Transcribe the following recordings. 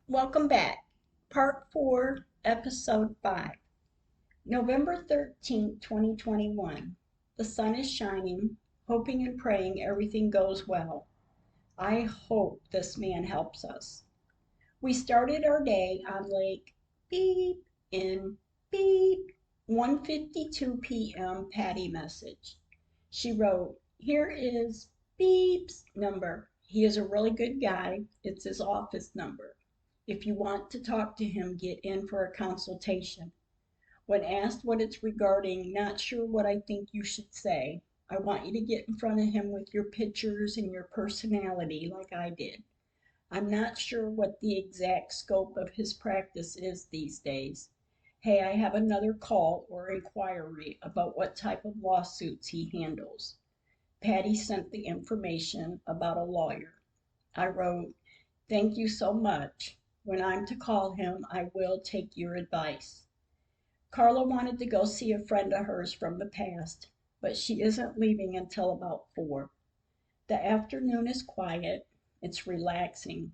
Welcome back. Part 4, Episode 5. November 13th, 2021. The sun is shining, hoping and praying everything goes well. I hope this man helps us. We started our day on Lake Beep in Beep. 1:52 p.m. Patty message. She wrote, "Here is Beep's number. He is a really good guy. It's his office number. If you want to talk to him, get in for a consultation. When asked what it's regarding, not sure what I think you should say. I want you to get in front of him with your pictures and your personality like I did. I'm not sure what the exact scope of his practice is these days. Hey, I have another call or inquiry about what type of lawsuits he handles." Patty sent the information about a lawyer. I wrote, "Thank you so much. When I'm to call him, I will take your advice." Carla wanted to go see a friend of hers from the past, but she isn't leaving until about 4. The afternoon is quiet. It's relaxing.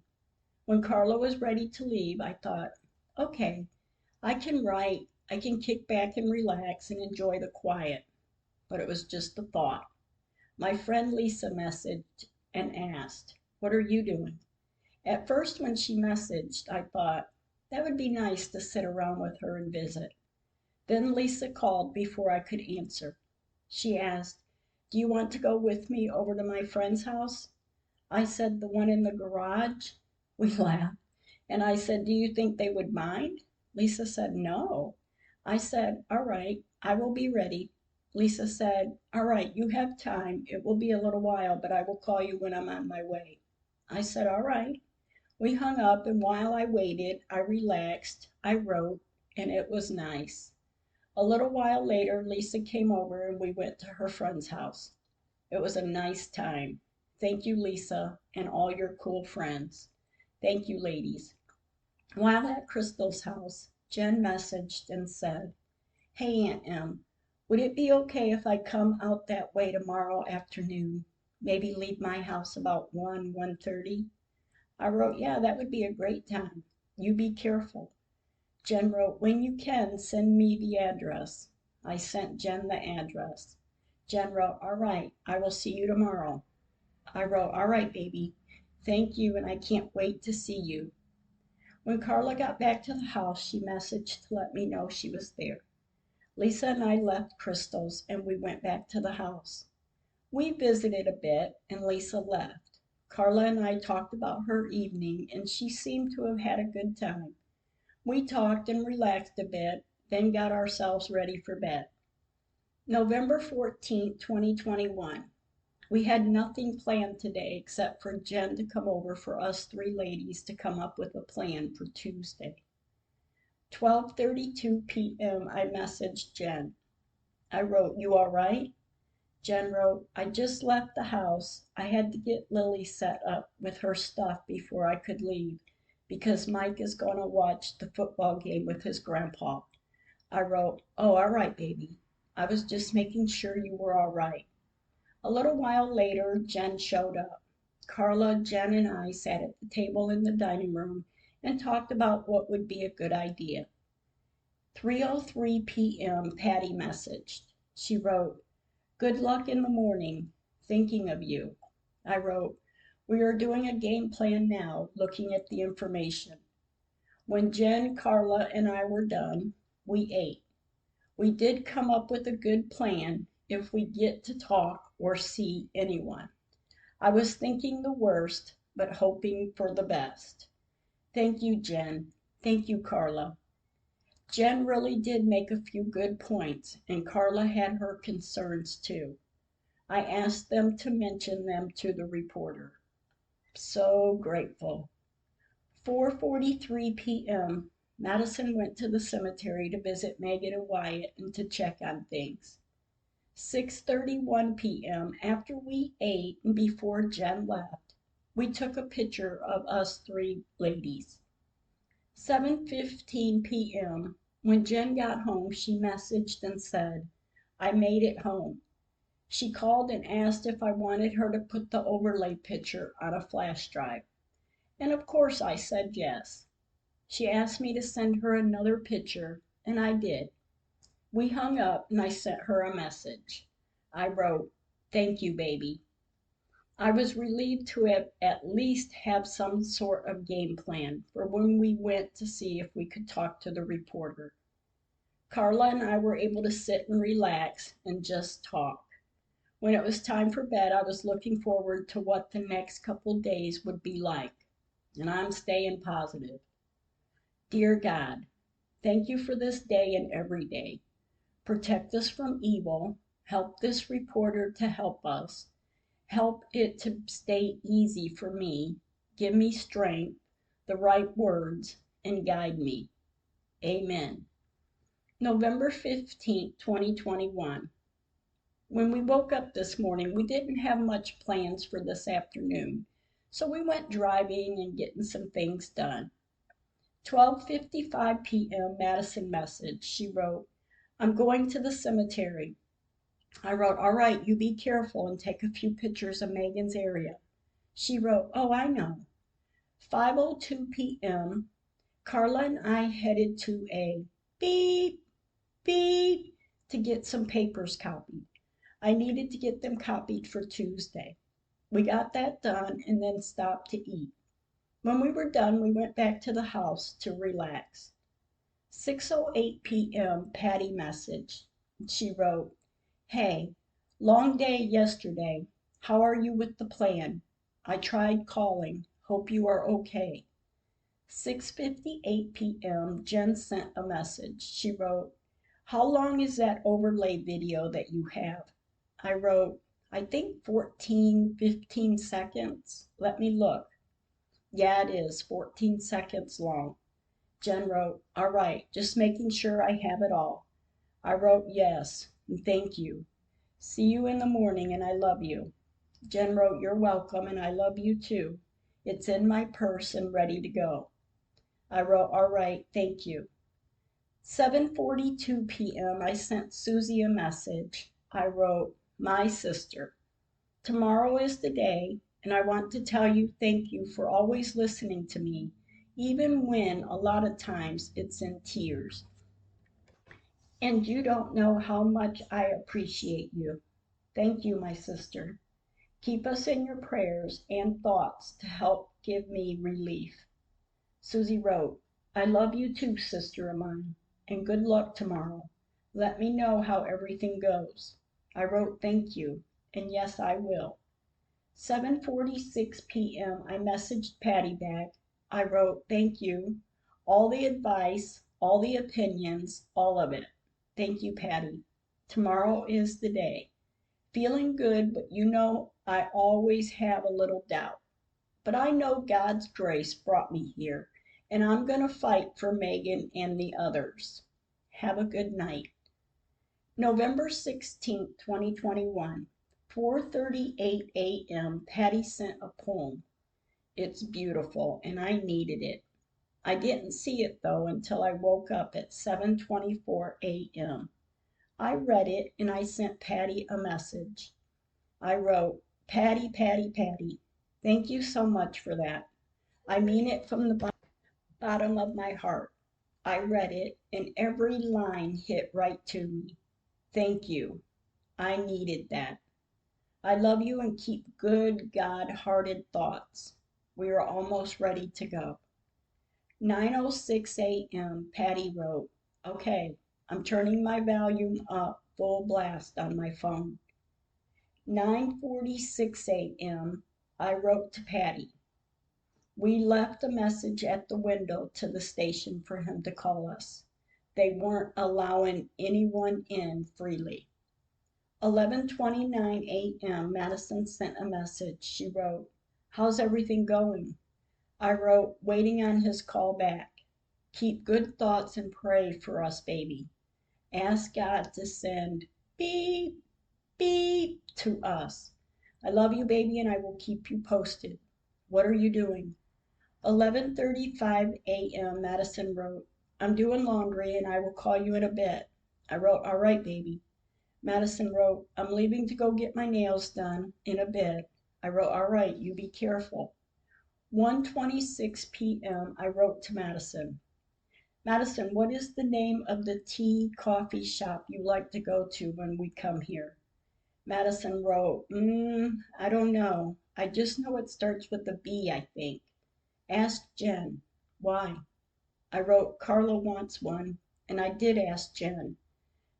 When Carla was ready to leave, I thought, okay, I can write, I can kick back and relax and enjoy the quiet. But it was just a thought. My friend Lisa messaged and asked, "What are you doing?" At first, when she messaged, I thought, that would be nice to sit around with her and visit. Then Lisa called before I could answer. She asked, "Do you want to go with me over to my friend's house?" I said, "The one in the garage?" We laughed. And I said, "Do you think they would mind?" Lisa said, "No." I said, "All right, I will be ready." Lisa said, "All right, you have time. It will be a little while, but I will call you when I'm on my way." I said, "All right." We hung up, and while I waited, I relaxed, I wrote, and it was nice. A little while later, Lisa came over and we went to her friend's house. It was a nice time. Thank you, Lisa, and all your cool friends. Thank you, ladies. While at Crystal's house, Jen messaged and said, "Hey, Aunt Em, would it be okay if I come out that way tomorrow afternoon? Maybe leave my house about 1:30?" I wrote, "Yeah, that would be a great time. You be careful." Jen wrote, "When you can, send me the address." I sent Jen the address. Jen wrote, "All right, I will see you tomorrow." I wrote, "All right, baby. Thank you, and I can't wait to see you." When Carla got back to the house, she messaged to let me know she was there. Lisa and I left Crystal's and we went back to the house. We visited a bit and Lisa left. Carla and I talked about her evening and she seemed to have had a good time. We talked and relaxed a bit, then got ourselves ready for bed. November 14th, 2021. We had nothing planned today except for Jen to come over for us 3 ladies to come up with a plan for Tuesday. 12:32 p.m. I messaged Jen. I wrote, "You all right?" Jen wrote, "I just left the house. I had to get Lily set up with her stuff before I could leave because Mike is going to watch the football game with his grandpa." I wrote, "Oh, all right, baby. I was just making sure you were all right." A little while later, Jen showed up. Carla, Jen, and I sat at the table in the dining room and talked about what would be a good idea. 3:03 p.m. Patty messaged. She wrote, "Good luck in the morning. Thinking of you." I wrote, "We are doing a game plan now, looking at the information." When Jen, Carla, and I were done, we ate. We did come up with a good plan if we get to talk or see anyone. I was thinking the worst, but hoping for the best. Thank you, Jen. Thank you, Carla. Jen really did make a few good points, and Carla had her concerns too. I asked them to mention them to the reporter. So grateful. 4:43 p.m. Madison went to the cemetery to visit Megan and Wyatt and to check on things. 6:31 p.m. After we ate and before Jen left, we took a picture of us 3 ladies. 7:15 p.m. When Jen got home, she messaged and said, "I made it home." She called and asked if I wanted her to put the overlay picture on a flash drive. And of course I said yes. She asked me to send her another picture, and I did. We hung up, and I sent her a message. I wrote, "Thank you, baby." I was relieved to at least have some sort of game plan for when we went to see if we could talk to the reporter. Carla and I were able to sit and relax and just talk. When it was time for bed, I was looking forward to what the next couple days would be like, and I'm staying positive. Dear God, thank you for this day and every day. Protect us from evil. Help this reporter to help us. Help it to stay easy for me. Give me strength, the right words, and guide me. Amen. November 15th, 2021. When we woke up this morning, we didn't have much plans for this afternoon, so we went driving and getting some things done. 12:55 p.m. Madison message. She wrote, "I'm going to the cemetery." I wrote, "All right, you be careful and take a few pictures of Megan's area." She wrote, "Oh, I know." 5:02 p.m. Carla and I headed to a beep, beep to get some papers copied. I needed to get them copied for Tuesday. We got that done and then stopped to eat. When we were done, we went back to the house to relax. 6:08 p.m. Patty message. She wrote, "Hey, long day yesterday. How are you with the plan? I tried calling. Hope you are okay." 6:58 p.m. Jen sent a message. She wrote, "How long is that overlay video that you have?" I wrote, "I think 14, 15 seconds. Let me look." Yeah, it is 14 seconds long. Jen wrote, "All right, just making sure I have it all." I wrote, "Yes, and thank you. See you in the morning, and I love you." Jen wrote, "You're welcome, and I love you too. It's in my purse and ready to go." I wrote, "All right, thank you." 7:42 p.m. I sent Susie a message. I wrote, "My sister, tomorrow is the day, and I want to tell you thank you for always listening to me, even when a lot of times it's in tears. And you don't know how much I appreciate you. Thank you, my sister. Keep us in your prayers and thoughts to help give me relief." Susie wrote, "I love you too, sister of mine, and good luck tomorrow. Let me know how everything goes." I wrote, "Thank you, and yes, I will." 7:46 p.m. I messaged Patty back. I wrote, "Thank you. All the advice, all the opinions, all of it. Thank you, Patty. Tomorrow is the day. Feeling good, but you know I always have a little doubt. But I know God's grace brought me here, and I'm going to fight for Megan and the others. Have a good night." November 16th, 2021. 4:38 a.m. Patty sent a poem. It's beautiful, and I needed it. I didn't see it, though, until I woke up at 7:24 a.m. I read it, and I sent Patty a message. I wrote, "Patty, Patty, Patty, thank you so much for that. I mean it from the bottom of my heart." I read it, and every line hit right to me. Thank you. I needed that. I love you and keep good, God-hearted thoughts. We are almost ready to go. 9:06 a.m. Patty wrote, "Okay, I'm turning my volume up full blast on my phone." 9:46 a.m. I wrote to Patty. We left a message at the window to the station for him to call us. They weren't allowing anyone in freely. 11:29 a.m. Madison sent a message. She wrote, "How's everything going?" I wrote, "Waiting on his call back. Keep good thoughts and pray for us, baby. Ask God to send beep, beep to us. I love you, baby, and I will keep you posted. What are you doing?" 11:35 a.m. Madison wrote, "I'm doing laundry and I will call you in a bit." I wrote, "All right, baby." Madison wrote, "I'm leaving to go get my nails done in a bit." I wrote, "All right, you be careful." 1:26 p.m. I wrote to Madison. Madison, what is the name of the tea coffee shop you like to go to when we come here? Madison wrote, I don't know. I just know it starts with a B, I think. Ask Jen. Why? I wrote, Carla wants one, and I did ask Jen.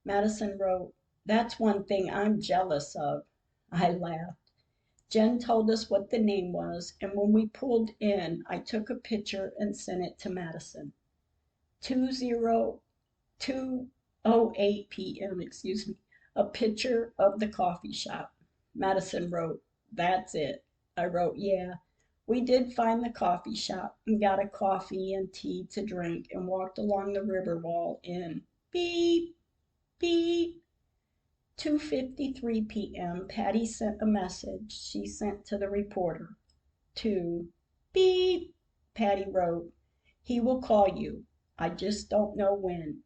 Madison wrote, that's one thing I'm jealous of. I laughed. Jen told us what the name was, and when we pulled in, I took a picture and sent it to Madison. 2:08 p.m., a picture of the coffee shop. Madison wrote, that's it. I wrote, yeah. We did find the coffee shop and got a coffee and tea to drink and walked along the river wall in beep, beep. 2:53 p.m. Patty sent a message she sent to the reporter. 2 beep. Patty wrote, he will call you. I just don't know when.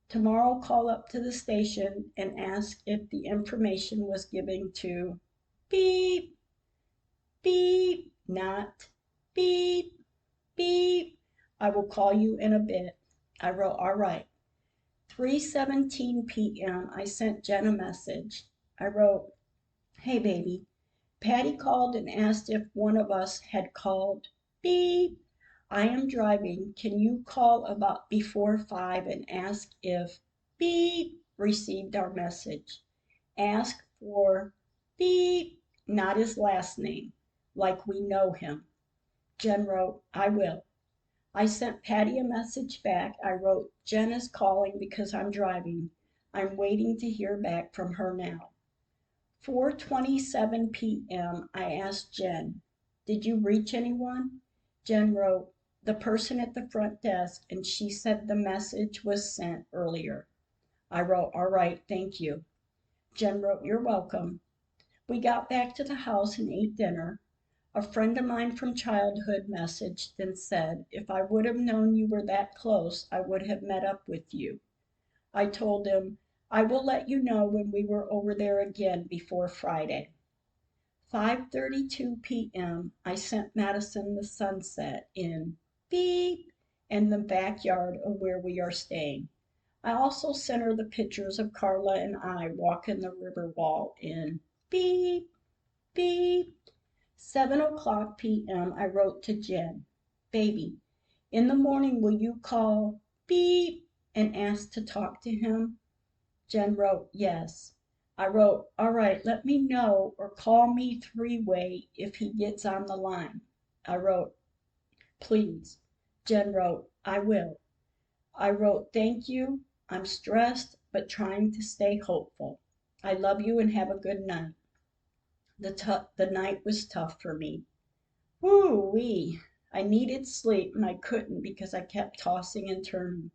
Tomorrow call up to the station and ask if the information was given to beep, beep, not beep, beep. I will call you in a bit. I wrote, all right. 3:17 p.m. I sent Jen a message. I wrote, hey baby, Patty called and asked if one of us had called. Beep. I am driving. Can you call about before 5 and ask if beep received our message? Ask for beep, not his last name, like we know him. Jen wrote, I will. I sent Patty a message back. I wrote, Jen is calling because I'm driving. I'm waiting to hear back from her now. 4:27 p.m. I asked Jen, did you reach anyone? Jen wrote, the person at the front desk, and she said the message was sent earlier. I wrote, all right, thank you. Jen wrote, you're welcome. We got back to the house and ate dinner. A friend of mine from childhood messaged and said, if I would have known you were that close, I would have met up with you. I told him, I will let you know when we were over there again before Friday. 5:32 p.m. I sent Madison the sunset in beep in the backyard of where we are staying. I also sent her the pictures of Carla and I walking the river wall in beep, beep. 7:00 p.m. I wrote to Jen, baby, in the morning will you call beep and ask to talk to him? Jen wrote, yes. I wrote, all right, let me know or call me three-way if he gets on the line. I wrote, please. Jen wrote, I will. I wrote, thank you. I'm stressed, but trying to stay hopeful. I love you and have a good night. The night was tough for me. Woo-wee. I needed sleep and I couldn't because I kept tossing and turning.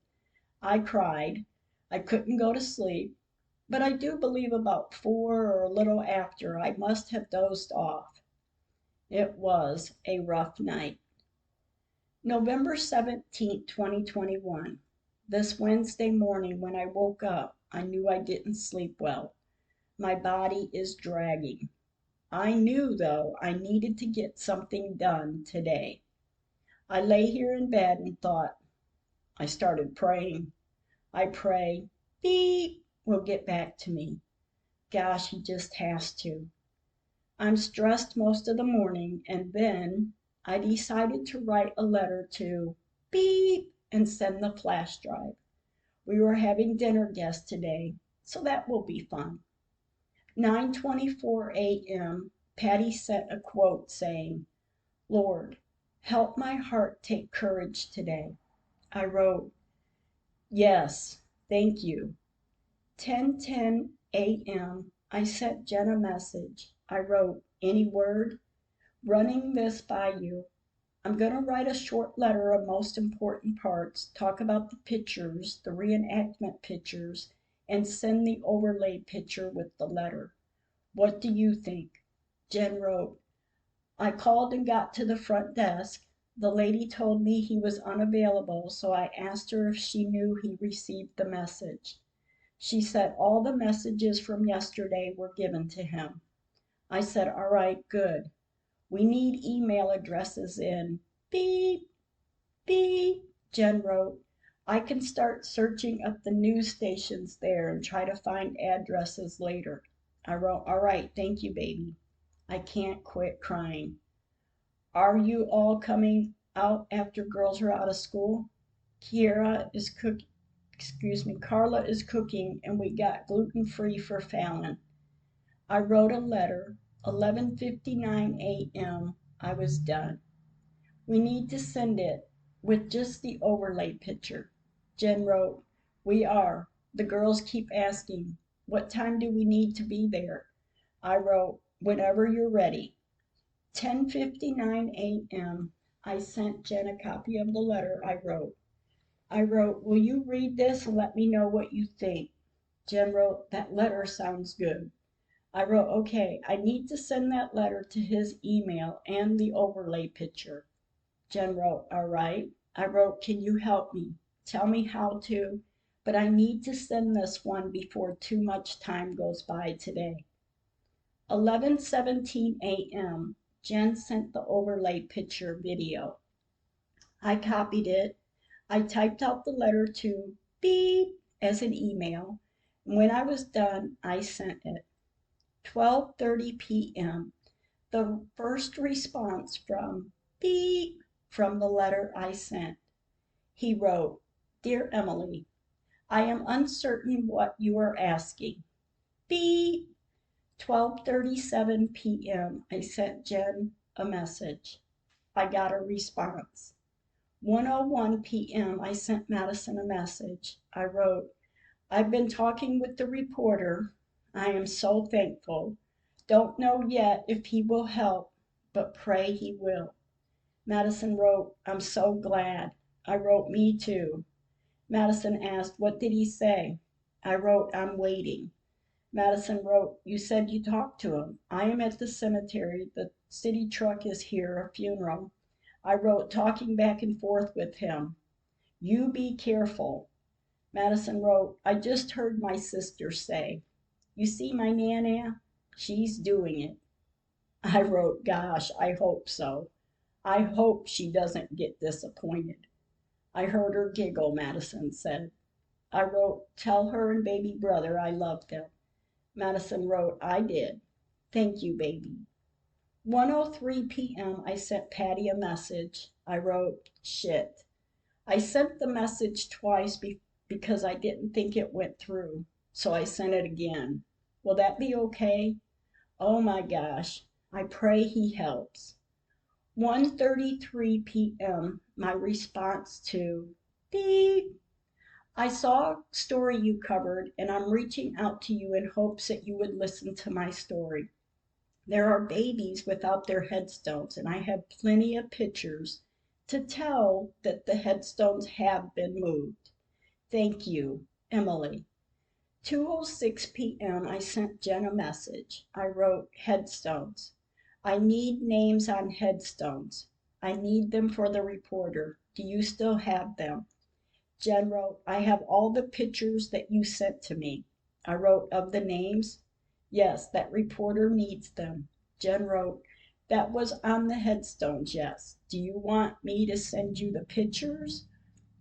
I cried. I couldn't go to sleep, but I do believe about 4 or a little after I must have dozed off. It was a rough night. November 17th, 2021. This Wednesday morning when I woke up, I knew I didn't sleep well. My body is dragging. I knew, though, I needed to get something done today. I lay here in bed and thought. I started praying. I pray, beep, will get back to me. Gosh, he just has to. I'm stressed most of the morning, and then I decided to write a letter to beep and send the flash drive. We were having dinner guests today, so that will be fun. 9:24 a.m. Patty sent a quote saying, Lord, help my heart take courage today. I wrote, yes, thank you. 10:10 a.m. I sent Jen a message. I wrote, any word? Running this by you. I'm going to write a short letter of most important parts, talk about the pictures, the reenactment pictures, and send the overlay picture with the letter. What do you think? Jen wrote, I called and got to the front desk. The lady told me he was unavailable, so I asked her if she knew he received the message. She said all the messages from yesterday were given to him. I said, all right, good. We need email addresses in beep, beep, Jen wrote. I can start searching up the news stations there and try to find addresses later. I wrote, all right, thank you, baby. I can't quit crying. Are you all coming out after girls are out of school? Kiera is cooking. Carla is cooking, and we got gluten-free for Fallon. I wrote a letter. 11:59 a.m. I was done. We need to send it with just the overlay picture. Jen wrote, we are. The girls keep asking, what time do we need to be there? I wrote, whenever you're ready. 10:59 a.m. I sent Jen a copy of the letter I wrote. Will you read this and let me know what you think? Jen wrote, that letter sounds good. I wrote, okay, I need to send that letter to his email and the overlay picture. Jen wrote, all right. I wrote, can you help me? Tell me how to, but I need to send this one before too much time goes by today. 11:17 a.m. Jen sent the overlay picture video. I copied it. I typed out the letter to beep as an email. And when I was done, I sent it. 12:30 p.m. The first response from beep from the letter I sent. He wrote, Dear Emily, I am uncertain what you are asking. Beep. 12:37 p.m. I sent Jen a message. I got a response. 1:01 p.m. I sent Madison a message. I wrote, I've been talking with the reporter. I am so thankful. Don't know yet if he will help, but pray he will. Madison wrote, I'm so glad. I wrote, me too. Madison asked, what did he say? I wrote, I'm waiting. Madison wrote, you said you talked to him. I am at the cemetery. The city truck is here, a funeral. I wrote, talking back and forth with him. You be careful. Madison wrote, I just heard my sister say, you see my Nana? She's doing it. I wrote, gosh, I hope so. I hope she doesn't get disappointed. I heard her giggle, Madison said. I wrote, tell her and baby brother I love them. Madison wrote, I did. Thank you, baby. 1:03 p.m. I sent Patty a message. I wrote, shit. I sent the message twice because I didn't think it went through, so I sent it again. Will that be okay? Oh my gosh, I pray he helps. 1:33 p.m. My response to beep. I saw a story you covered, and I'm reaching out to you in hopes that you would listen to my story. There are babies without their headstones, and I have plenty of pictures to tell that the headstones have been moved. Thank you, Emily. 2:06 p.m. I sent Jen a message. I wrote, headstones. I need names on headstones. I need them for the reporter. Do you still have them? Jen wrote, I have all the pictures that you sent to me. I wrote, of the names? Yes, that reporter needs them. Jen wrote, that was on the headstones, yes. Do you want me to send you the pictures?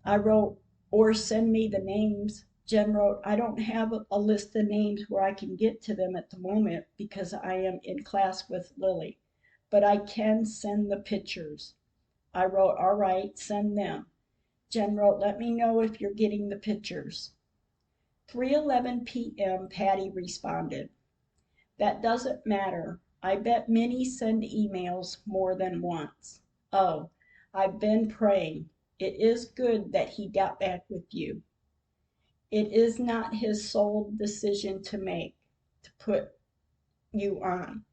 I wrote, or send me the names. Jen wrote, I don't have a list of names where I can get to them at the moment because I am in class with Lily, but I can send the pictures. I wrote, all right, send them. Jen wrote, let me know if you're getting the pictures. 3:11 p.m. Patty responded, that doesn't matter. I bet many send emails more than once. Oh, I've been praying. It is good that he got back with you. It is not his sole decision to make, to put you on.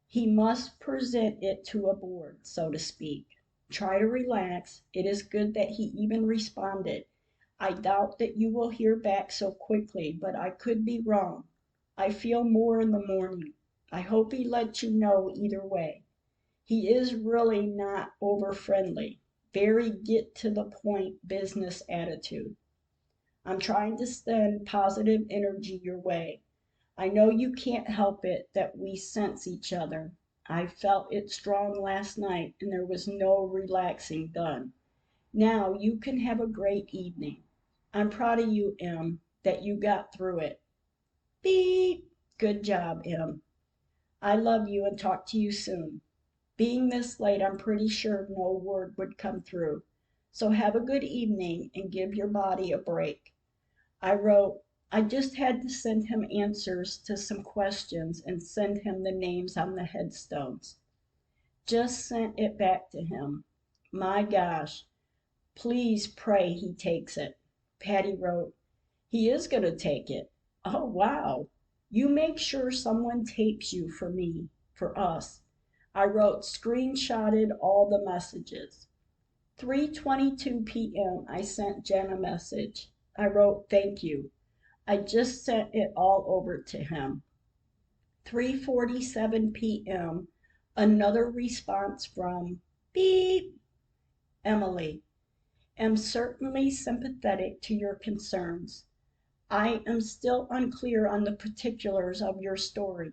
He must present it to a board, so to speak. Try to relax. It is good that he even responded. I doubt that you will hear back so quickly, but I could be wrong. I feel more in the morning. I hope he lets you know either way. He is really not over friendly. Very get to the point business attitude. I'm trying to send positive energy your way. I know you can't help it that we sense each other. I felt it strong last night and there was no relaxing done. Now you can have a great evening. I'm proud of you, Em, that you got through it. Beep. Good job, Em. I love you and talk to you soon. Being this late, I'm pretty sure no word would come through. So have a good evening and give your body a break. I wrote, I just had to send him answers to some questions and send him the names on the headstones. Just sent it back to him. My gosh, please pray he takes it. Patty wrote, he is going to take it. Oh, wow. You make sure someone tapes you for me, for us. I wrote, screenshotted all the messages. 3:22 p.m. I sent Jen a message. I wrote, thank you. I just sent it all over to him. 3:47 p.m. Another response from beep. Emily, am certainly sympathetic to your concerns. I am still unclear on the particulars of your story.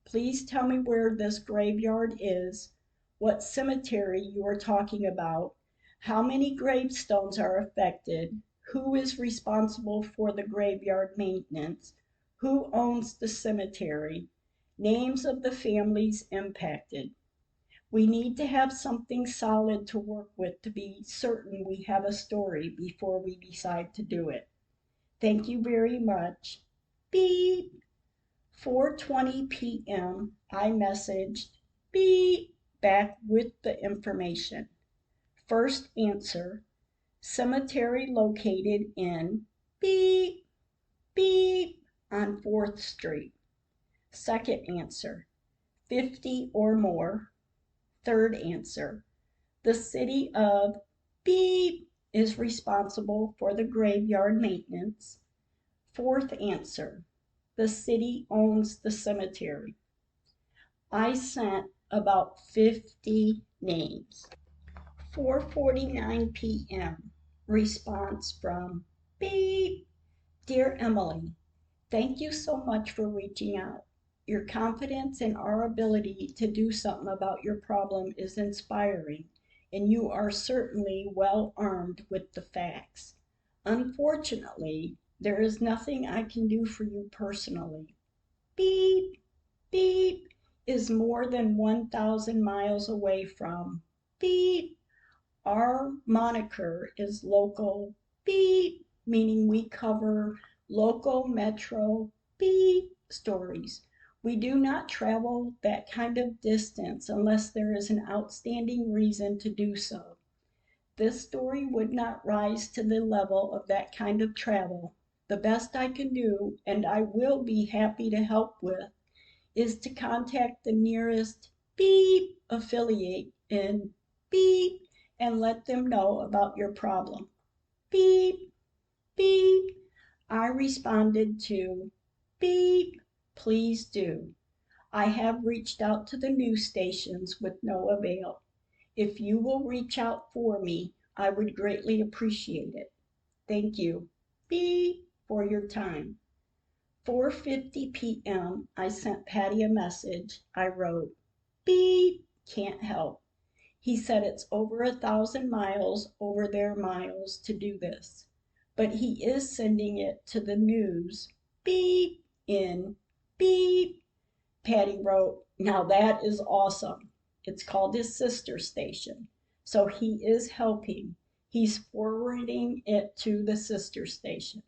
Please tell me where this graveyard is, what cemetery you are talking about, how many gravestones are affected, who is responsible for the graveyard maintenance, who owns the cemetery, names of the families impacted. We need to have something solid to work with to be certain we have a story before we decide to do it. Thank you very much. Beep. 4:20 p.m. I messaged beep back with the information. First answer, cemetery located in beep beep on 4th Street. Second answer, 50 or more. Third answer, the city of beep is responsible for the graveyard maintenance. Fourth answer, the city owns the cemetery. I sent about 50 names. 4:49 p.m. Response from beep. Dear Emily, thank you so much for reaching out. Your confidence in our ability to do something about your problem is inspiring, and you are certainly well armed with the facts. Unfortunately, there is nothing I can do for you personally. Beep, beep is more than 1,000 miles away from beep. Our moniker is local beep, meaning we cover local metro beep stories. We do not travel that kind of distance unless there is an outstanding reason to do so. This story would not rise to the level of that kind of travel. The best I can do, and I will be happy to help with, is to contact the nearest beep affiliate in beep and let them know about your problem. Beep, beep. I responded to beep, please do. I have reached out to the news stations with no avail. If you will reach out for me, I would greatly appreciate it. Thank you. Beep for your time. 4:50 p.m. I sent Patty a message. I wrote, beep, can't help. He said it's over 1,000 miles over their miles to do this, but he is sending it to the news. Beep in beep. Patty wrote, now that is awesome. It's called his sister station. So he is helping. He's forwarding it to the sister station.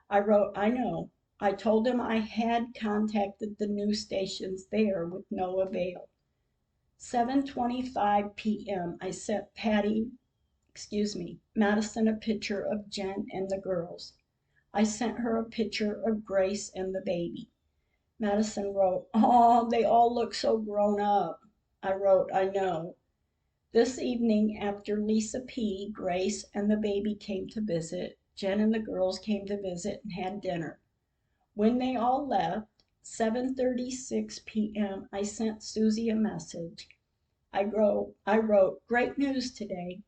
I wrote, I know. I told him I had contacted the news stations there with no avail. 7:25 p.m. I sent Madison a picture of Jen and the girls. I sent her a picture of Grace and the baby. Madison wrote, oh, they all look so grown up. I wrote, I know. This evening, after Lisa P., Grace, and the baby came to visit, Jen and the girls came to visit and had dinner. When they all left, 7:36 p.m., I sent Susie a message. I wrote, great news today.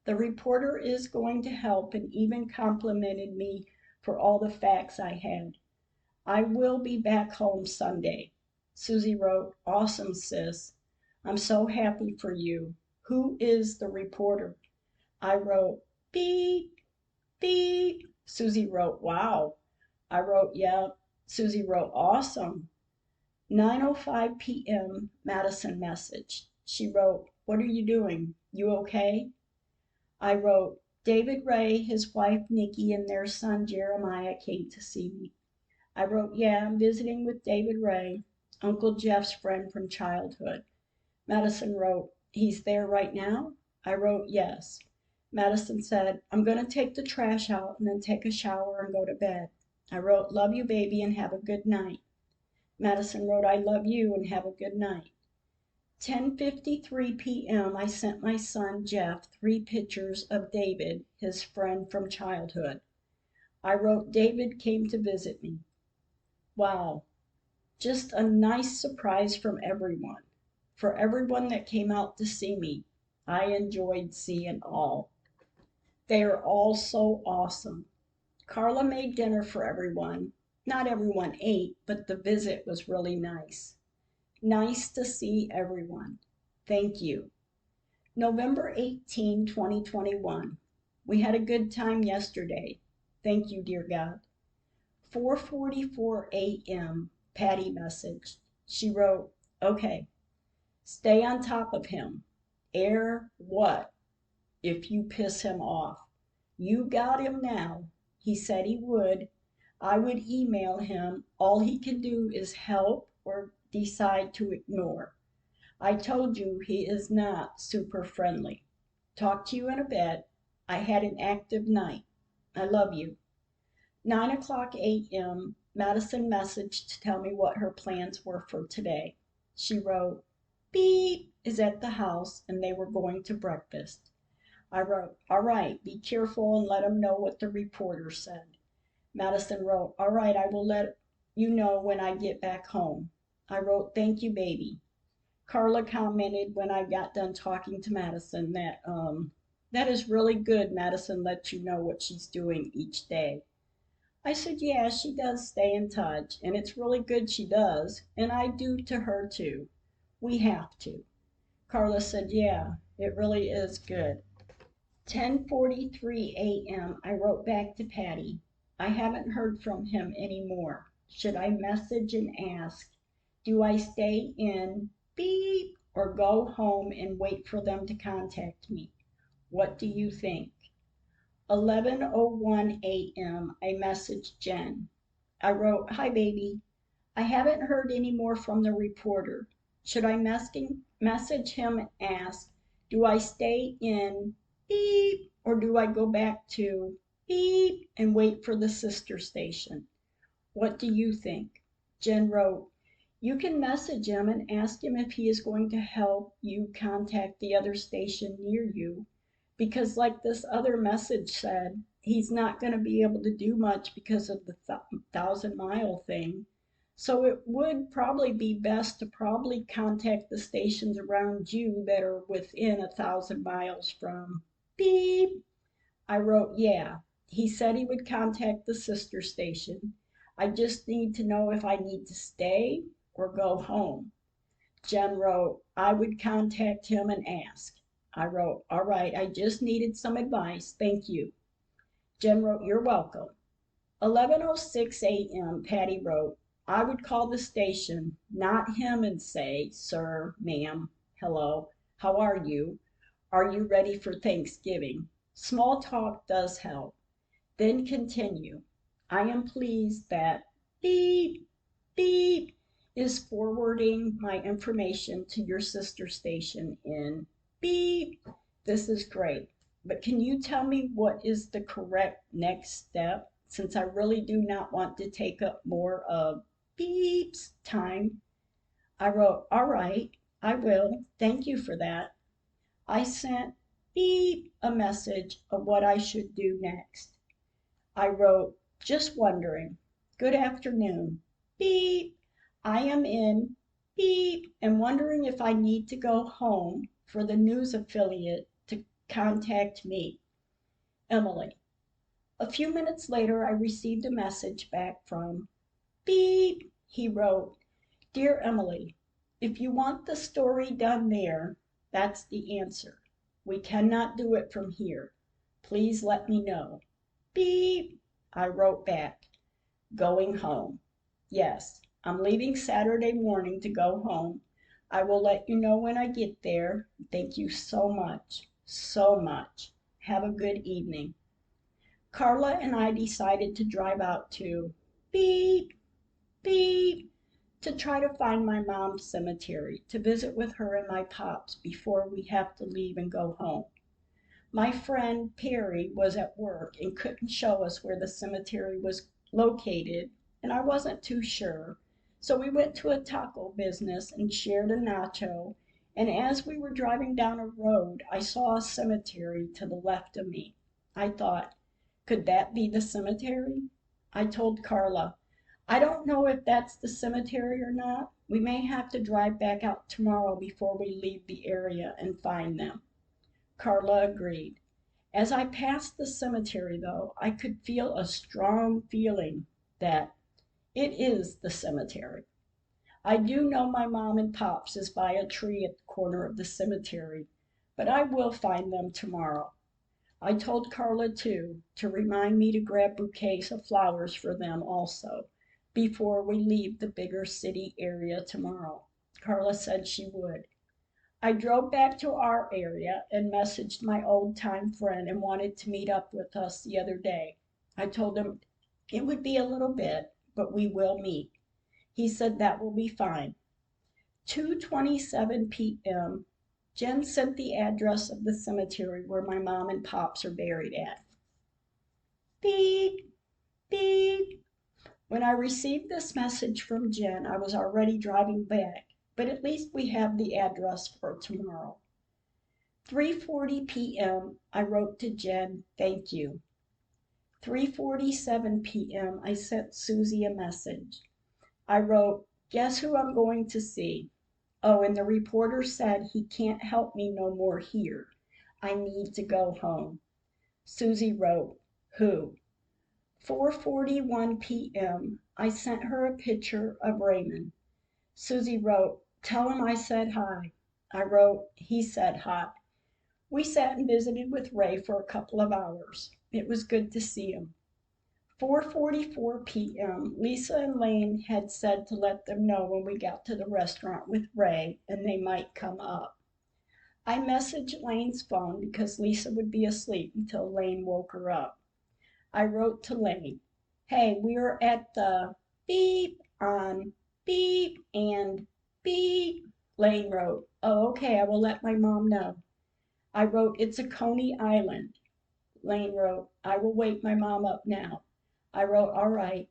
The reporter is going to help and even complimented me for all the facts I had. I will be back home Sunday. Susie wrote, awesome, sis. I'm so happy for you. Who is the reporter? I wrote, beep, beep. Susie wrote, wow. I wrote, yeah. Susie wrote, awesome. 9:05 p.m. Madison messaged. She wrote, what are you doing? You okay? I wrote, David Ray, his wife Nikki, and their son Jeremiah came to see me. I wrote, yeah, I'm visiting with David Ray, Uncle Jeff's friend from childhood. Madison wrote, he's there right now? I wrote, yes. Madison said, I'm going to take the trash out and then take a shower and go to bed. I wrote, love you, baby, and have a good night. Madison wrote, I love you and have a good night. 10:53 p.m. I sent my son Jeff 3 pictures of David, his friend from childhood. I wrote, David came to visit me. Wow, just a nice surprise from everyone. For everyone that came out to see me, I enjoyed seeing all. They are all so awesome. Carla made dinner for everyone. Not everyone ate, but the visit was really nice. Nice to see everyone. Thank you. November 18, 2021. We had a good time yesterday. Thank you, dear God. 4:44 a.m. Patty messaged. She wrote, okay, stay on top of him. Air what if you piss him off? You got him now. He said he would. I would email him. All he can do is help or decide to ignore. I told you he is not super friendly. Talk to you in a bit. I had an active night. I love you. 9:00 a.m. Madison messaged to tell me what her plans were for today. She wrote, Beep is at the house and they were going to breakfast. I wrote, all right, be careful and let him know what the reporter said. Madison wrote, all right, I will let you know when I get back home. I wrote, thank you, baby. Carla commented when I got done talking to Madison that is really good. Madison lets you know what she's doing each day. I said, yeah, she does stay in touch, and it's really good she does, and I do to her too. We have to. Carla said, yeah, it really is good. 10:43 a.m. I wrote back to Patty. I haven't heard from him anymore. Should I message and ask, do I stay in beep or go home and wait for them to contact me? What do you think? 11:01 a.m. I messaged Jen. I wrote, hi baby. I haven't heard any more from the reporter. Should I message him and ask, do I stay in beep or do I go back to beep and wait for the sister station? What do you think? Jen wrote, you can message him and ask him if he is going to help you contact the other station near you. Because, like this other message said, he's not going to be able to do much because of the 1,000-mile thing. So it would probably be best to probably contact the stations around you that are within 1,000 miles from beep. I wrote, yeah. He said he would contact the sister station. I just need to know if I need to stay or go home. Jen wrote, I would contact him and ask. I wrote, all right, I just needed some advice. Thank you. Jen wrote, you're welcome. 11:06 a.m. Patty wrote, I would call the station, not him, and say, sir, ma'am, hello, how are you? Are you ready for Thanksgiving? Small talk does help. Then continue. I am pleased that beep, beep is forwarding my information to your sister station in beep. This is great. But can you tell me what is the correct next step, since I really do not want to take up more of beep's time? I wrote, all right, I will. Thank you for that. I sent beep a message of what I should do next. I wrote, just wondering. Good afternoon. Beep. I am in beep and wondering if I need to go home for the news affiliate to contact me. Emily. A few minutes later, I received a message back from beep. He wrote, Dear Emily, If you want the story done there, that's the answer. We cannot do it from here. Please let me know. Beep. I wrote back, going home. Yes, I'm leaving Saturday morning to go home. I will let you know when I get there. Thank you so much, so much. Have a good evening. Carla and I decided to drive out to beep, beep, to try to find my mom's cemetery, to visit with her and my pops before we have to leave and go home. My friend Perry was at work and couldn't show us where the cemetery was located, and I wasn't too sure. So we went to a taco business and shared a nacho, and as we were driving down a road, I saw a cemetery to the left of me. I thought, could that be the cemetery? I told Carla, I don't know if that's the cemetery or not. We may have to drive back out tomorrow before we leave the area and find them. Carla agreed. As I passed the cemetery, though, I could feel a strong feeling that it is the cemetery. I do know my mom and pops is by a tree at the corner of the cemetery, but I will find them tomorrow. I told Carla, too, to remind me to grab bouquets of flowers for them also before we leave the bigger city area tomorrow. Carla said she would. I drove back to our area and messaged my old-time friend and wanted to meet up with us the other day. I told him it would be a little bit, but we will meet. He said that will be fine. 2:27 p.m. Jen sent the address of the cemetery where my mom and pops are buried at. Beep, beep. When I received this message from Jen, I was already driving back, but at least we have the address for tomorrow. 3:40 p.m. I wrote to Jen, thank you. 3:47 p.m. I sent Susie a message. I wrote, guess who I'm going to see? Oh, and the reporter said he can't help me no more here. I need to go home. Susie wrote, who? 4:41 p.m. I sent her a picture of Raymond. Susie wrote, tell him I said hi. I wrote, he said hi. We sat and visited with Ray for a couple of hours. It was good to see him. 4:44 p.m. Lisa and Lane had said to let them know when we got to the restaurant with Ray and they might come up. I messaged Lane's phone because Lisa would be asleep until Lane woke her up. I wrote to Lane, hey, we are at the beep on beep and beep. Lane wrote, oh, okay, I will let my mom know. I wrote, it's a Coney Island. Lane wrote, I will wake my mom up now. I wrote, all right.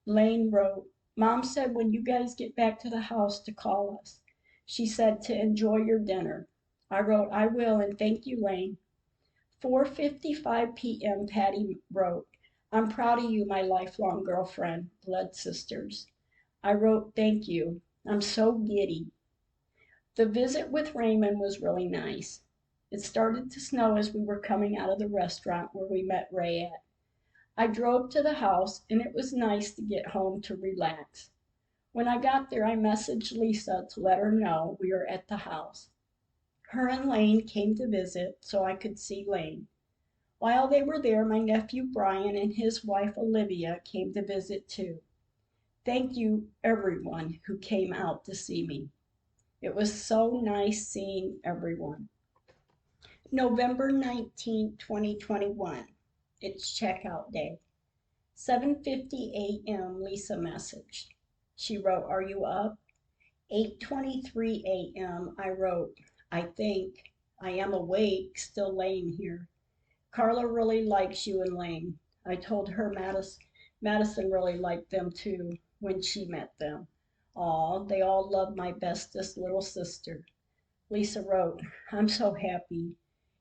Lane wrote, Mom said when you guys get back to the house to call us. She said to enjoy your dinner. I wrote, I will, and thank you, Lane. 4:55 p.m. Patty wrote, I'm proud of you, my lifelong girlfriend, blood sisters. I wrote, thank you. I'm so giddy. The visit with Raymond was really nice. It started to snow as we were coming out of the restaurant where we met Ray at. I drove to the house, and it was nice to get home to relax. When I got there, I messaged Lisa to let her know we were at the house. Her and Lane came to visit so I could see Lane. While they were there, my nephew Brian and his wife Olivia came to visit too. Thank you, everyone who came out to see me. It was so nice seeing everyone. November 19, 2021. It's checkout day. 7:50 a.m. Lisa messaged. She wrote, are you up? 8:23 a.m. I wrote, I think. I am awake, still laying here. Carla really likes you and Lane. I told her Madison really liked them too when she met them. Aw, they all love my bestest little sister. Lisa wrote, I'm so happy.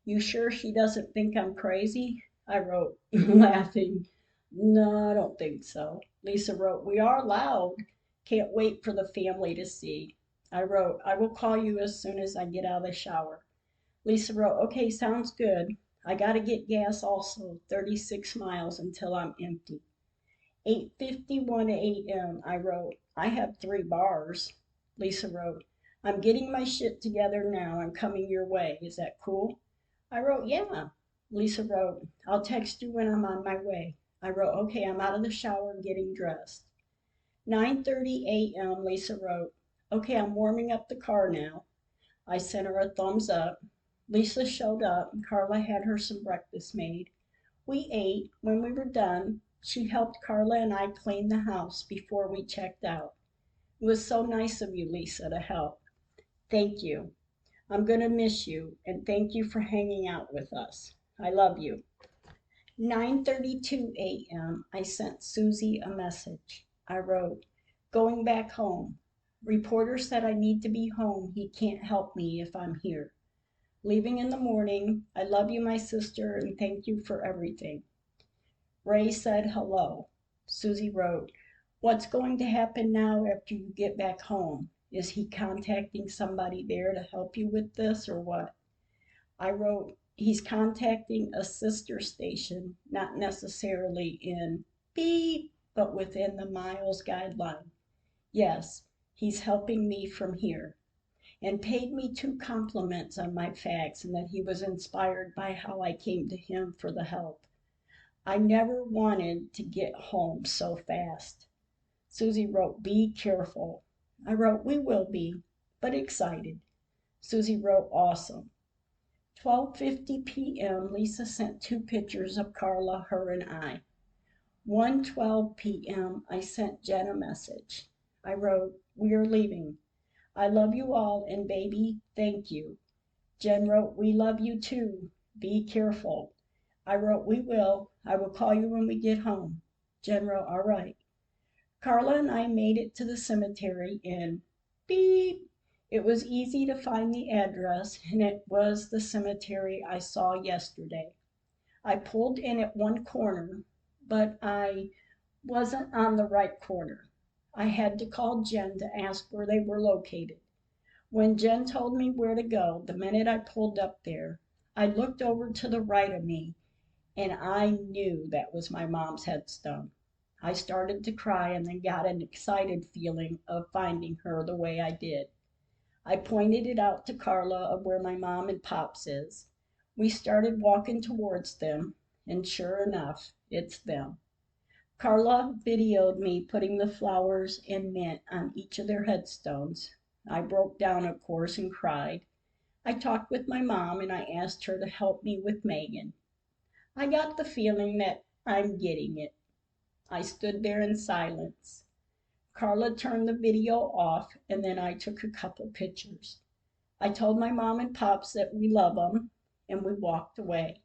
You sure she doesn't think I'm crazy? I wrote, laughing, no, I don't think so. Lisa wrote, we are loud. Can't wait for the family to see. I wrote, I will call you as soon as I get out of the shower. Lisa wrote, okay, sounds good. I gotta get gas also, 36 miles until I'm empty. 8:51 a.m. I wrote, I have 3 bars. Lisa wrote, I'm getting my shit together now. I'm coming your way. Is that cool? I wrote, yeah. Lisa wrote, I'll text you when I'm on my way. I wrote, okay, I'm out of the shower and getting dressed. 9:30 a.m. Lisa wrote, okay, I'm warming up the car now. I sent her a thumbs up. Lisa showed up and Carla had her some breakfast made. We ate. When we were done, she helped Carla and I clean the house before we checked out. It was so nice of you, Lisa, to help. Thank you. I'm going to miss you, and thank you for hanging out with us. I love you. 9:32 a.m. I sent Susie a message. I wrote, going back home. Reporter said I need to be home. He can't help me if I'm here. Leaving in the morning. I love you, my sister, and thank you for everything. Ray said hello. Susie wrote, what's going to happen now after you get back home? Is he contacting somebody there to help you with this or what? I wrote, he's contacting a sister station, not necessarily in beep, but within the miles guideline. Yes, he's helping me from here. And paid me 2 compliments on my facts and that he was inspired by how I came to him for the help. I never wanted to get home so fast. Susie wrote, be careful. I wrote, we will be, but excited. Susie wrote, awesome. 12:50 p.m. Lisa sent 2 pictures of Carla, her, and I. 1:12 p.m. I sent Jen a message. I wrote, we are leaving. I love you all, and baby, thank you. Jen wrote, we love you too. Be careful. I wrote, we will. I will call you when we get home. Jen wrote, all right. Carla and I made it to the cemetery in beep. It was easy to find the address, and it was the cemetery I saw yesterday. I pulled in at one corner, but I wasn't on the right corner. I had to call Jen to ask where they were located. When Jen told me where to go, the minute I pulled up there, I looked over to the right of me, and I knew that was my mom's headstone. I started to cry and then got an excited feeling of finding her the way I did. I pointed it out to Carla of where my mom and pops is. We started walking towards them, and sure enough, it's them. Carla videoed me putting the flowers and mint on each of their headstones. I broke down, of course, and cried. I talked with my mom and I asked her to help me with Megan. I got the feeling that I'm getting it. I stood there in silence. Carla turned the video off and then I took a couple pictures. I told my mom and pops that we love them and we walked away.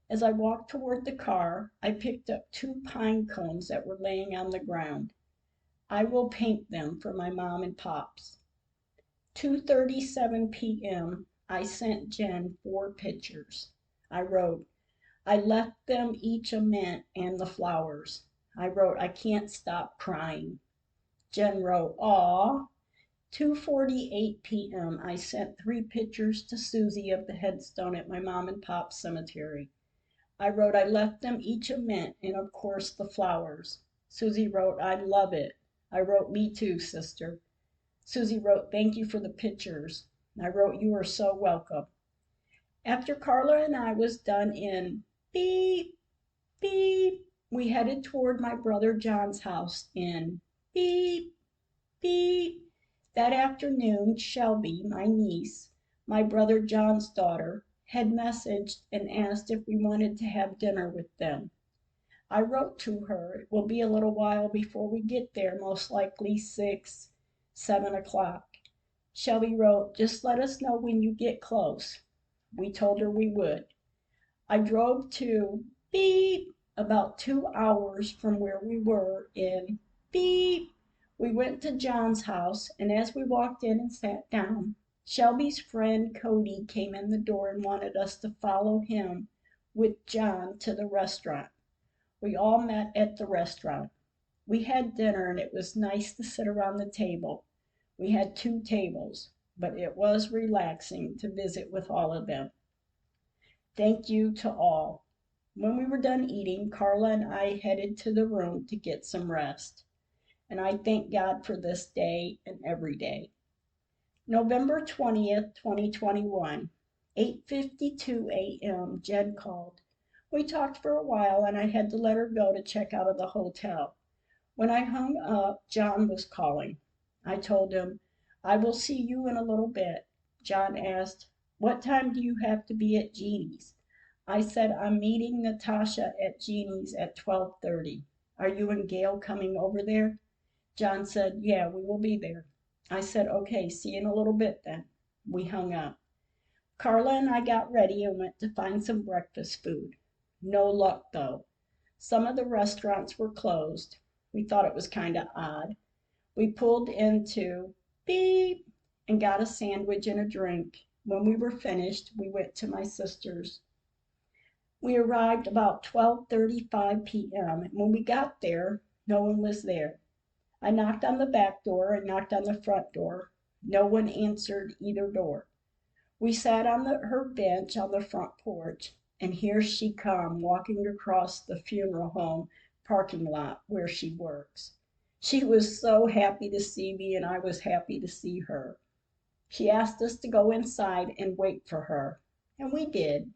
As I walked toward the car, I picked up 2 pine cones that were laying on the ground. I will paint them for my mom and pops. 2:37 p.m. I sent Jen 4 pictures. I wrote, I left them each a mint and the flowers. I wrote, I can't stop crying. Jen wrote, aw. 2:48 p.m. I sent 3 pictures to Susie of the headstone at my mom and pop's cemetery. I wrote, I left them each a mint and of course the flowers. Susie wrote, I love it. I wrote, me too, sister. Susie wrote, thank you for the pictures. I wrote, you are so welcome. After Carla and I was done in beep, beep, we headed toward my brother John's house in beep, beep. That afternoon, Shelby, my niece, my brother John's daughter, had messaged and asked if we wanted to have dinner with them. I wrote to her, it will be a little while before we get there, most likely 6, 7 o'clock. Shelby wrote, just let us know when you get close. We told her we would. I drove to beep about 2 hours from where we were in beep. We went to John's house, and as we walked in and sat down, Shelby's friend Cody came in the door and wanted us to follow him with John to the restaurant. We all met at the restaurant. We had dinner and it was nice to sit around the table. We had 2 tables, but it was relaxing to visit with all of them. Thank you to all. When we were done eating, Carla and I headed to the room to get some rest. And I thank God for this day and every day. November 20th, 2021, 8:52 a.m. Jen called. We talked for a while and I had to let her go to check out of the hotel. When I hung up, John was calling. I told him, I will see you in a little bit. John asked, what time do you have to be at Jeannie's? I said, I'm meeting Natasha at Jeannie's at 12:30. Are you and Gail coming over there? John said, yeah, we will be there. I said, okay, see you in a little bit then. We hung up. Carla and I got ready and went to find some breakfast food. No luck though. Some of the restaurants were closed. We thought it was kind of odd. We pulled into beep and got a sandwich and a drink. When we were finished, we went to my sister's. We arrived about 12:35 p.m. and when we got there, no one was there. I knocked on the back door and knocked on the front door. No one answered either door. We sat on her bench on the front porch, and here she come walking across the funeral home parking lot where she works. She was so happy to see me, and I was happy to see her. She asked us to go inside and wait for her, and we did.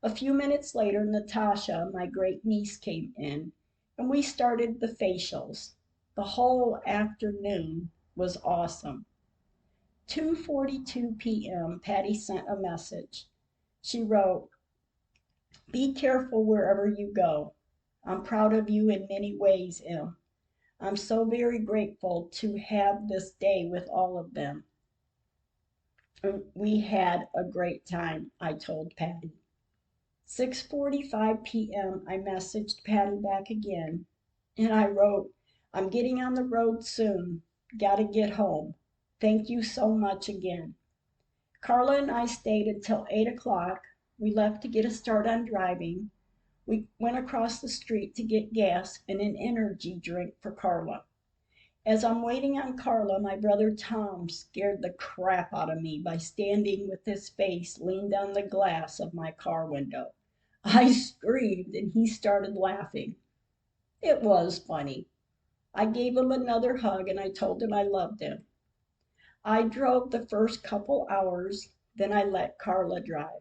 A few minutes later, Natasha, my great niece, came in, and we started the facials. The whole afternoon was awesome. 2:42 p.m., Patty sent a message. She wrote, be careful wherever you go. I'm proud of you in many ways, Em. I'm so very grateful to have this day with all of them. We had a great time, I told Patty. 6:45 p.m., I messaged Patty back again, and I wrote, I'm getting on the road soon. Gotta get home. Thank you so much again. Carla and I stayed until 8 o'clock. We left to get a start on driving. We went across the street to get gas and an energy drink for Carla. As I'm waiting on Carla, my brother Tom scared the crap out of me by standing with his face leaned on the glass of my car window. I screamed and he started laughing. It was funny. I gave him another hug and I told him I loved him. I drove the first couple hours, then I let Carla drive.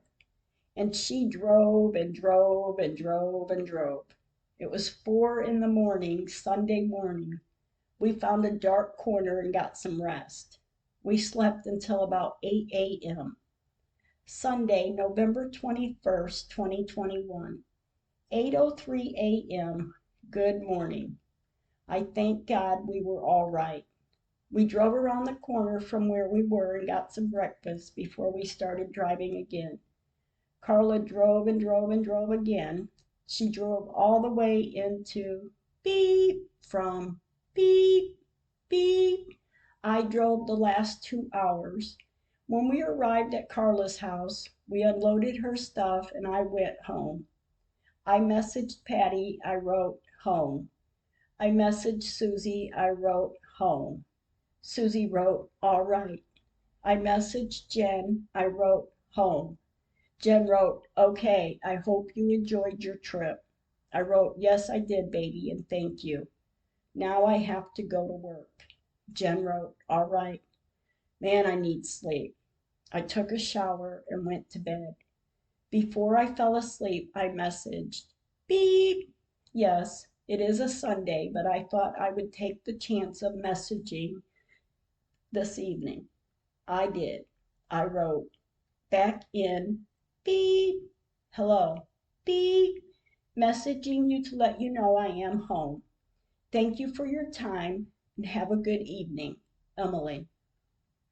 And she drove and drove and drove and drove. It was 4 in the morning, Sunday morning. We found a dark corner and got some rest. We slept until about 8 a.m. Sunday, November 21st, 2021, 8:03 a.m. Good morning. I thank God we were all right. We drove around the corner from where we were and got some breakfast before we started driving again. Carla drove and drove and drove again. She drove all the way into beep from beep, beep. I drove the last 2 hours. When we arrived at Carla's house, we unloaded her stuff and I went home. I messaged Patty, I wrote home. I messaged Susie, I wrote home. Susie wrote, all right. I messaged Jen, I wrote home. Jen wrote, okay, I hope you enjoyed your trip. I wrote, yes, I did, baby, and thank you. Now I have to go to work. Jen wrote, all right. Man, I need sleep. I took a shower and went to bed. Before I fell asleep, I messaged, beep. Yes, it is a Sunday, but I thought I would take the chance of messaging this evening. I did. I wrote, back in, beep, hello, beep, messaging you to let you know I am home. Thank you for your time and have a good evening. Emily.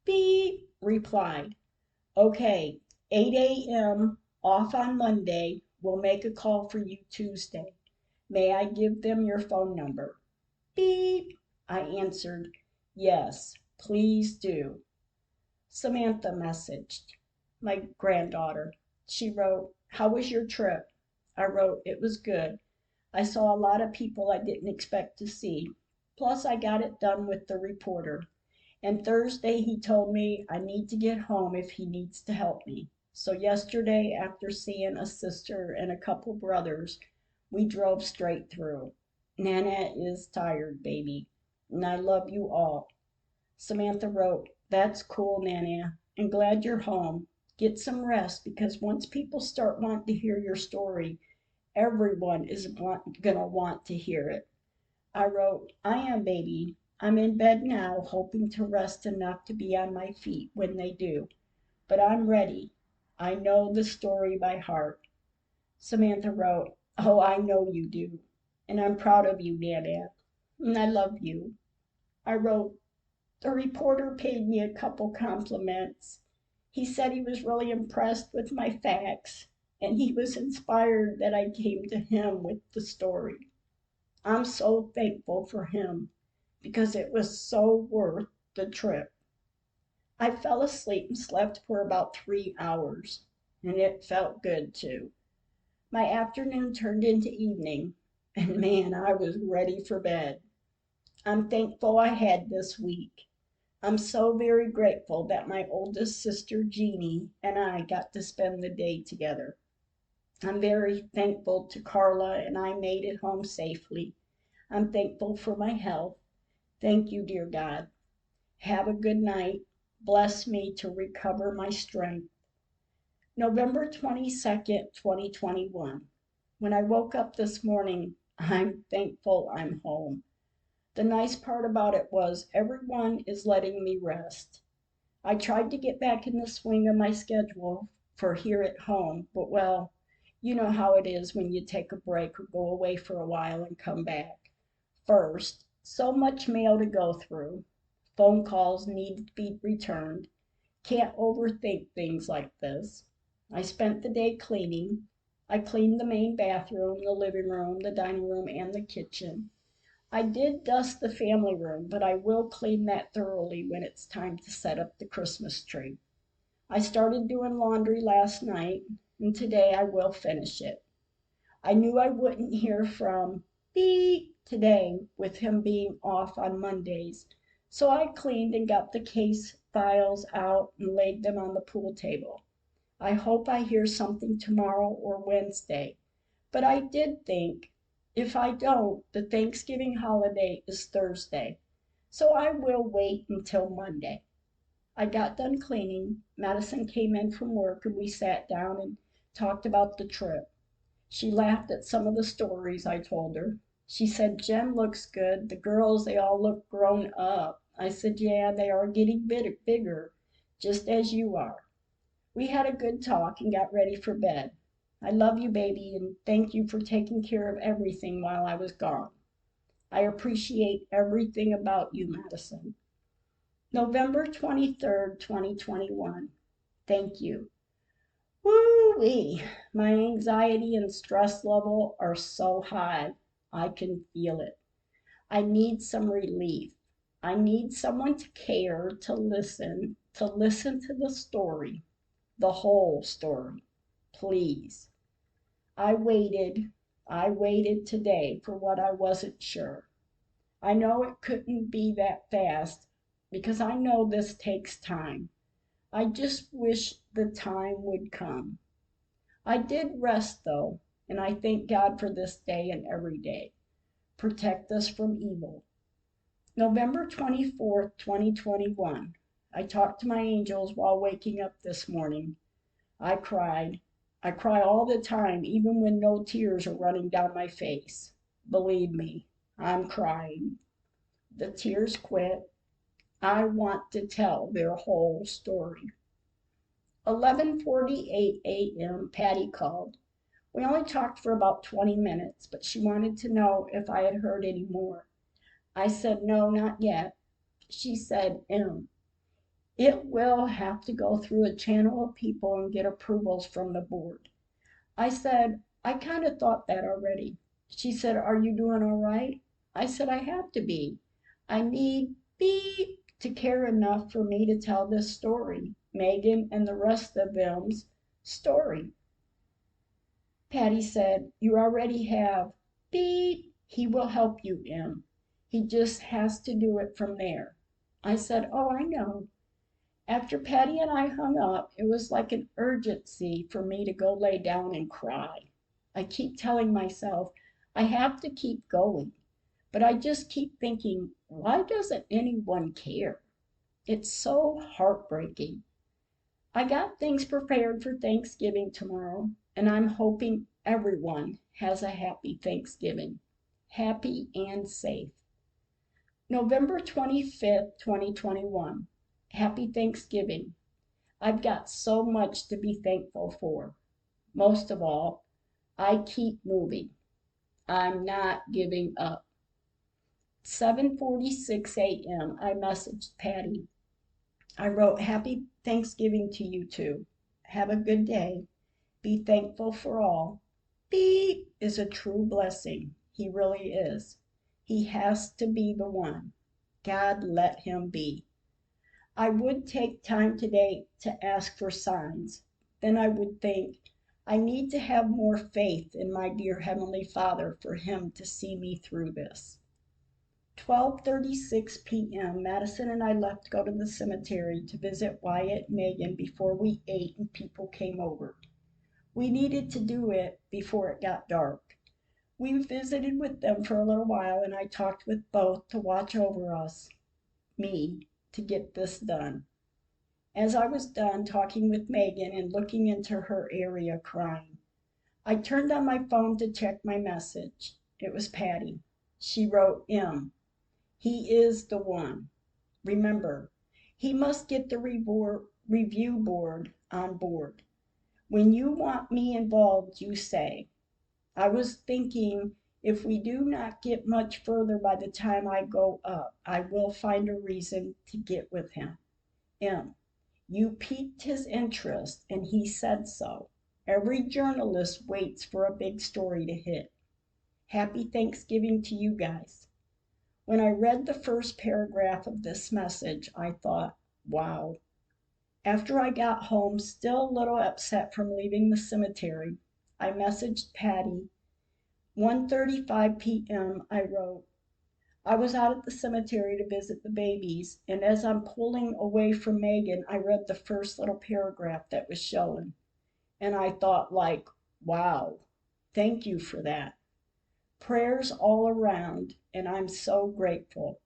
Beep, replied, okay, 8 a.m. off on Monday. We'll make a call for you Tuesday. May I give them your phone number? Beep, I answered, yes, please do. Samantha messaged, my granddaughter. She wrote, how was your trip? I wrote, it was good. I saw a lot of people I didn't expect to see. Plus, I got it done with the reporter. And Thursday, he told me I need to get home if he needs to help me. So yesterday, after seeing a sister and a couple brothers, we drove straight through. Nana is tired, baby, and I love you all. Samantha wrote, That's cool, Nana. And glad you're home. Get some rest because once people start wanting to hear your story, everyone is gonna want to hear it. I wrote, I am, baby. I'm in bed now, hoping to rest enough to be on my feet when they do. But I'm ready. I know the story by heart. Samantha wrote, oh, I know you do. And I'm proud of you, Nana. And I love you. I wrote, the reporter paid me a couple compliments. He said he was really impressed with my facts, and he was inspired that I came to him with the story. I'm so thankful for him because it was so worth the trip. I fell asleep and slept for about 3 hours, and it felt good too. My afternoon turned into evening, and man, I was ready for bed. I'm thankful I had this week. I'm so very grateful that my oldest sister Jeannie and I got to spend the day together. I'm very thankful to Carla and I made it home safely. I'm thankful for my health. Thank you, dear God. Have a good night. Bless me to recover my strength. November 22nd, 2021. When I woke up this morning, I'm thankful I'm home. The nice part about it was everyone is letting me rest. I tried to get back in the swing of my schedule for here at home, but well, you know how it is when you take a break or go away for a while and come back. First, so much mail to go through. Phone calls need to be returned. Can't overthink things like this. I spent the day cleaning. I cleaned the main bathroom, the living room, the dining room, and the kitchen. I did dust the family room, but I will clean that thoroughly when it's time to set up the Christmas tree. I started doing laundry last night, and today I will finish it. I knew I wouldn't hear from Beep today with him being off on Mondays, so I cleaned and got the case files out and laid them on the pool table. I hope I hear something tomorrow or Wednesday, but I did think if I don't, the Thanksgiving holiday is Thursday, so I will wait until Monday. I got done cleaning. Madison came in from work and we sat down and talked about the trip. She laughed at some of the stories I told her. She said, Jen looks good. The girls, they all look grown up. I said, yeah, they are getting bigger, just as you are. We had a good talk and got ready for bed. I love you, baby, and thank you for taking care of everything while I was gone. I appreciate everything about you, Madison. November 23rd, 2021. Thank you. Woo-wee, my anxiety and stress level are so high. I can feel it. I need some relief. I need someone to care, to listen to the story, the whole story. Please. I waited. I waited today for what I wasn't sure. I know it couldn't be that fast because I know this takes time. I just wish the time would come. I did rest though, and I thank God for this day and every day. Protect us from evil. November 24th, 2021. I talked to my angels while waking up this morning. I cried. I cry all the time, even when no tears are running down my face. Believe me, I'm crying. The tears quit. I want to tell their whole story. 11:48 a.m. Patty called. We only talked for about 20 minutes, but she wanted to know if I had heard any more. I said, no, not yet. She said, it will have to go through a channel of people and get approvals from the board. I said, I kind of thought that already. She said, are you doing all right? I said, I have to be. I need Beep to care enough for me to tell this story, Megan and the rest of them's story. Patty said, you already have. Beep, he will help you, Em. He just has to do it from there. I said, oh, I know. After Patty and I hung up, it was like an urgency for me to go lay down and cry. I keep telling myself I have to keep going, but I just keep thinking, why doesn't anyone care? It's so heartbreaking. I got things prepared for Thanksgiving tomorrow, and I'm hoping everyone has a happy Thanksgiving. Happy and safe. November 25th, 2021. Happy Thanksgiving. I've got so much to be thankful for. Most of all, I keep moving. I'm not giving up. 7:46 a.m. I messaged Patty. I wrote, Happy Thanksgiving to you too. Have a good day. Be thankful for all. Beep is a true blessing. He really is. He has to be the one. God let him be. I would take time today to ask for signs. Then I would think, I need to have more faith in my dear Heavenly Father for him to see me through this. 12:36 p.m. Madison and I left to go to the cemetery to visit Wyatt and Megan before we ate and people came over. We needed to do it before it got dark. We visited with them for a little while and I talked with both to watch over us, me, to get this done. As I was done talking with Megan and looking into her area crying, I turned on my phone to check my message. It was Patty. She wrote, He is the one. Remember, he must get the review board on board. When you want me involved, you say. I was thinking if we do not get much further by the time I go up, I will find a reason to get with him. You piqued his interest and he said so. Every journalist waits for a big story to hit. Happy Thanksgiving to you guys. When I read the first paragraph of this message, I thought, wow. After I got home, still a little upset from leaving the cemetery, I messaged Patty. 1:35 p.m. I wrote, I was out at the cemetery to visit the babies, and as I'm pulling away from Megan, I read the first little paragraph that was shown. And I thought, wow, thank you for that. Prayers all around, and I'm so grateful.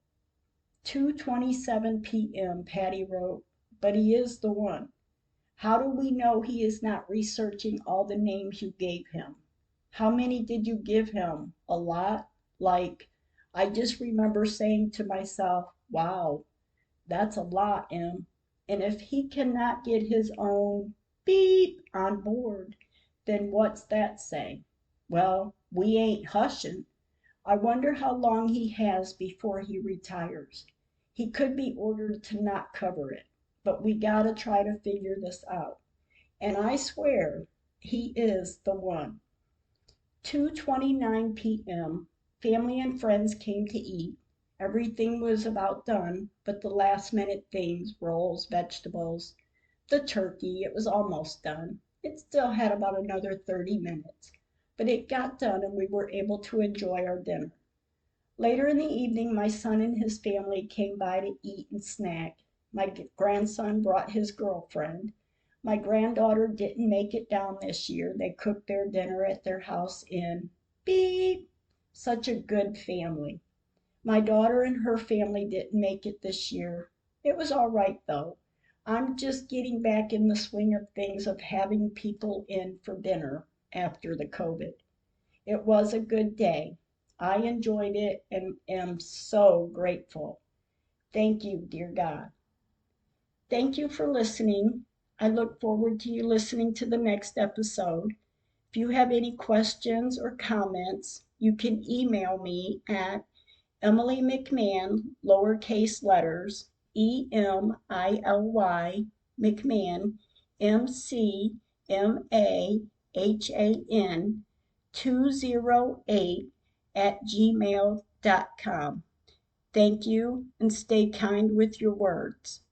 2:27 p.m. Patty wrote, but he is the one. How do we know he is not researching all the names you gave him? How many did you give him? A lot? I just remember saying to myself, wow, that's a lot, Em. And if he cannot get his own beep on board, then what's that say? Well, we ain't hushing. I wonder how long he has before he retires. He could be ordered to not cover it, but we gotta try to figure this out. And I swear, he is the one. 2:29 p.m. Family and friends came to eat. Everything was about done, but the last minute things, rolls, vegetables, the turkey, it was almost done. It still had about another 30 minutes, but it got done and we were able to enjoy our dinner. Later in the evening, my son and his family came by to eat and snack. My grandson brought his girlfriend. My granddaughter didn't make it down this year. They cooked their dinner at their house in beep. Such a good family. My daughter and her family didn't make it this year. It was all right though. I'm just getting back in the swing of things of having people in for dinner after the COVID. It was a good day. I enjoyed it and am so grateful. Thank you, dear God. Thank you for listening. I look forward to you listening to the next episode. If you have any questions or comments, you can email me at Emily McMahon, lowercase letters, EMILY, McMahon, MCMAHAN, 208 at gmail.com. Thank you and stay kind with your words.